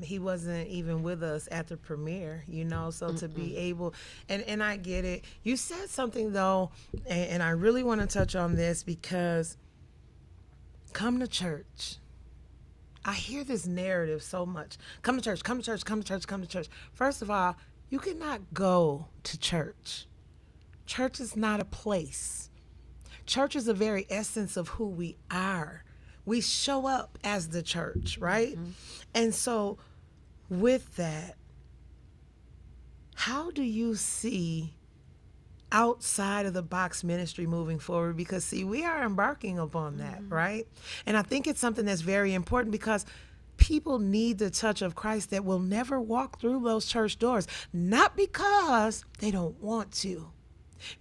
he wasn't even with us at the premiere, you know, so to be able, and I get it. You said something though, and I really want to touch on this, because come to church. I hear this narrative so much. Come to church, come to church, come to church, come to church. First of all, you cannot go to church. Church is not a place. Church is the very essence of who we are. We show up as the church, right? And so with that, how do you see outside of the box ministry moving forward? Because see, we are embarking upon that, right? And I think it's something that's very important because people need the touch of Christ that will never walk through those church doors, not because they don't want to,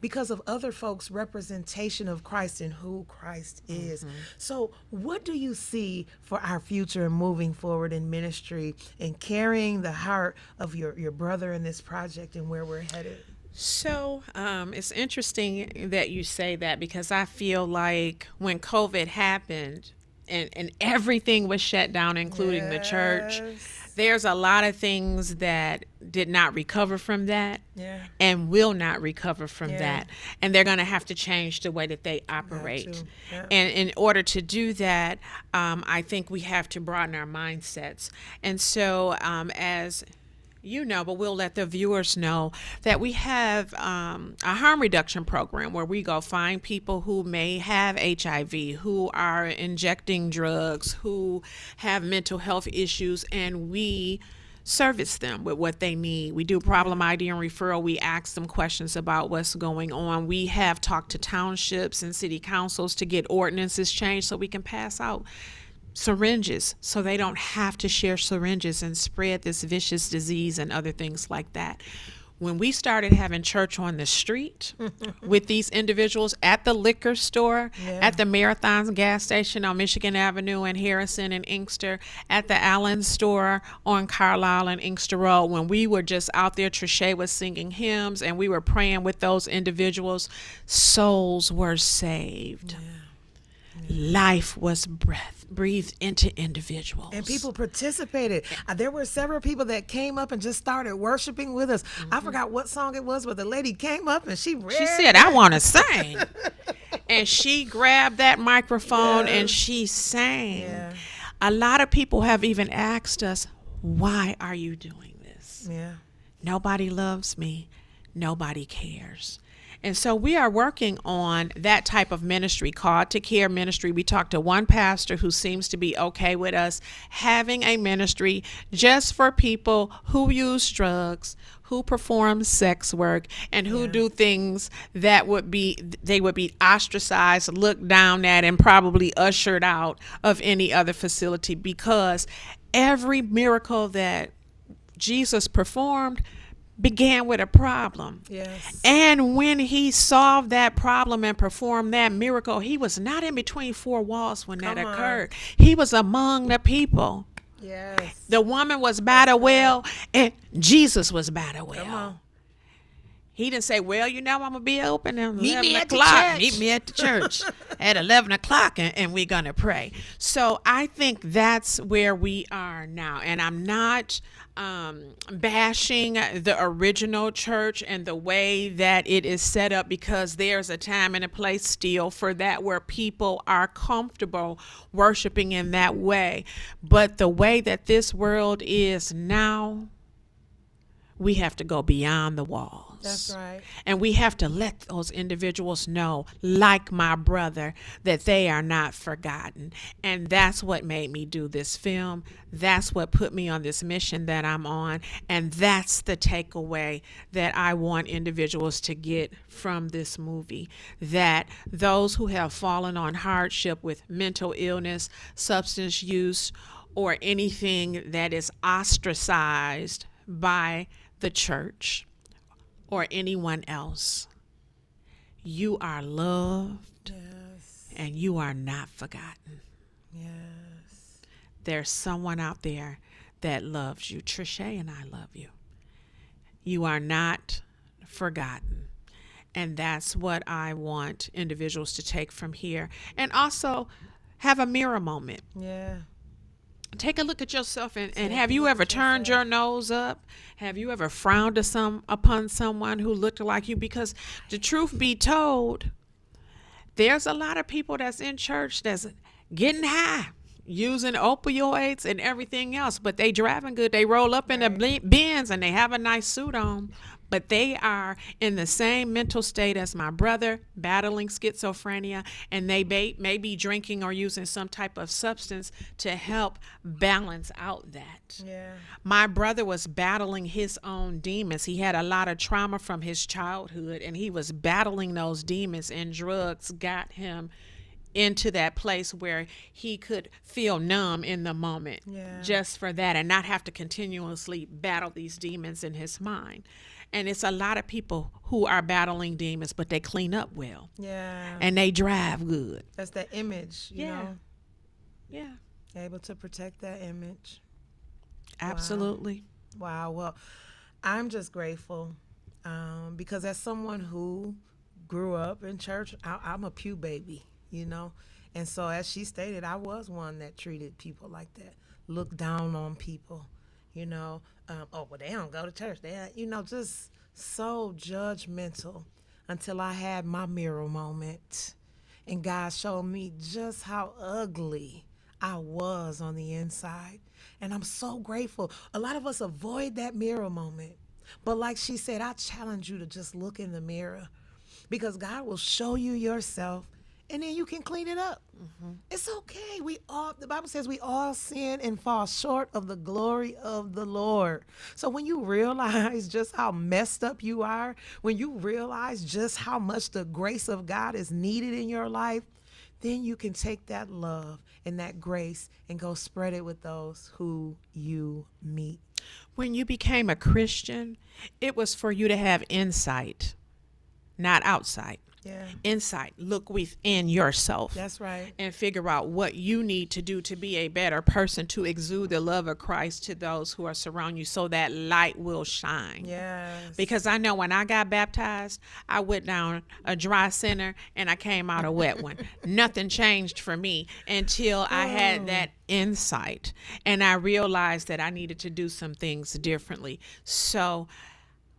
because of other folks' representation of Christ and who Christ is. So what do you see for our future and moving forward in ministry and carrying the heart of your brother in this project and where we're headed? So it's interesting that you say that, because I feel like when COVID happened and everything was shut down, including the church, there's a lot of things that did not recover from that and will not recover from that. And they're going to have to change the way that they operate. And in order to do that, I think we have to broaden our mindsets. And so as you know, but we'll let the viewers know that we have a harm reduction program where we go find people who may have HIV, who are injecting drugs, who have mental health issues, and we service them with what they need. We do problem ID and referral. We ask them questions about what's going on. We have talked to townships and city councils to get ordinances changed so we can pass out syringes so they don't have to share syringes and spread this vicious disease and other things like that. When we started having church on the street with these individuals at the liquor store, at the Marathon gas station on Michigan Avenue and Harrison and Inkster, at the Allen store on Carlisle and Inkster Road, when we were just out there, Trichet was singing hymns and we were praying with those individuals, souls were saved. Life was breathed into individuals. And people participated. There were several people that came up and just started worshiping with us. I forgot what song it was, but the lady came up and she said, I want to sing. And she grabbed that microphone and she sang. A lot of people have even asked us, why are you doing this? Nobody loves me. Nobody cares. And so we are working on that type of ministry called to care ministry. We talked to one pastor who seems to be okay with us having a ministry just for people who use drugs, who perform sex work, and who do things that would be ostracized, looked down at, and probably ushered out of any other facility, because every miracle that Jesus performed began with a problem. And when he solved that problem and performed that miracle, he was not in between four walls when that occurred. He was among the people. The woman was by the well and Jesus was by the well. He didn't say, well, you know, I'm going to be open at 11 o'clock. Meet me at the church at 11 o'clock and we're going to pray. So I think that's where we are now. And I'm not bashing the original church and the way that it is set up, because there's a time and a place still for that where people are comfortable worshiping in that way. But the way that this world is now, we have to go beyond the walls. That's right. And we have to let those individuals know, like my brother, that they are not forgotten. And that's what made me do this film. That's what put me on this mission that I'm on. And that's the takeaway that I want individuals to get from this movie, that those who have fallen on hardship with mental illness, substance use, or anything that is ostracized by the church or anyone else, you are loved and you are not forgotten. There's someone out there that loves you. Trichet and I love you. You are not forgotten. And that's what I want individuals to take from here. And also have a mirror moment. Take a look at yourself and have you ever turned your nose up? Have you ever frowned upon someone who looked like you? Because the truth be told, there's a lot of people that's in church that's getting high using opioids and everything else, but they driving good. They roll up in a Benz and they have a nice suit on, but they are in the same mental state as my brother, battling schizophrenia, and they may be drinking or using some type of substance to help balance out that. Yeah. My brother was battling his own demons. He had a lot of trauma from his childhood, and he was battling those demons, and drugs got him into that place where he could feel numb in the moment, just for that, and not have to continuously battle these demons in his mind. And it's a lot of people who are battling demons, but they clean up well. Yeah. And they drive good. That's that image, you know, Yeah. able to protect that image. Absolutely. Wow. Well, I'm just grateful because as someone who grew up in church, I'm a pew baby, you know. And so as she stated, I was one that treated people like that, looked down on people, you know. Oh, well, they don't go to church. Just so judgmental until I had my mirror moment. And God showed me just how ugly I was on the inside. And I'm so grateful. A lot of us avoid that mirror moment. But like she said, I challenge you to just look in the mirror because God will show you yourself and then you can clean it up. It's okay. The Bible says we all sin and fall short of the glory of the Lord. So when you realize just how messed up you are, when you realize just how much the grace of God is needed in your life, then you can take that love and that grace and go spread it with those who you meet. When you became a Christian, it was for you to have insight, not outside. Yeah. Insight. Look within yourself. That's right. And figure out what you need to do to be a better person, to exude the love of Christ to those who are surrounding you so that light will shine. Yes. Because I know when I got baptized, I went down a dry center and I came out a wet one. Nothing changed for me until I had that insight and I realized that I needed to do some things differently. So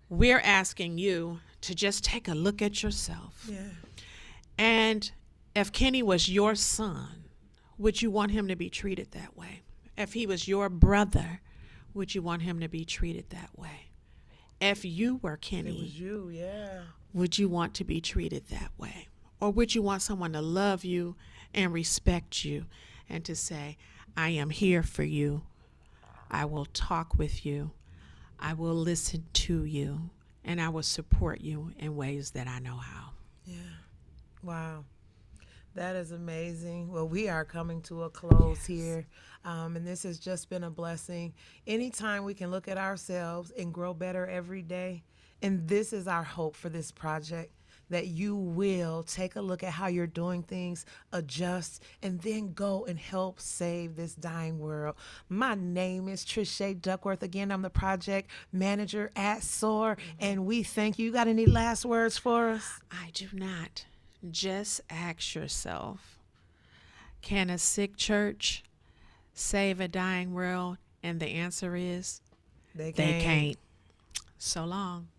we're asking you to just take a look at yourself. Yeah. And if Kenny was your son, would you want him to be treated that way? If he was your brother, would you want him to be treated that way? If you were Kenny, It was you, yeah. would you want to be treated that way? Or would you want someone to love you and respect you and to say, I am here for you. I will talk with you. I will listen to you. And I will support you in ways that I know how. Yeah. Wow. That is amazing. Well, we are coming to a close here. And this has just been a blessing. Anytime we can look at ourselves and grow better every day. And this is our hope for this project, that you will take a look at how you're doing things, adjust, and then go and help save this dying world. My name is Trisha Duckworth. Again, I'm the project manager at SOAR, and we thank you. You got any last words for us? I do not. Just ask yourself, can a sick church save a dying world? And the answer is, They they can't. So long.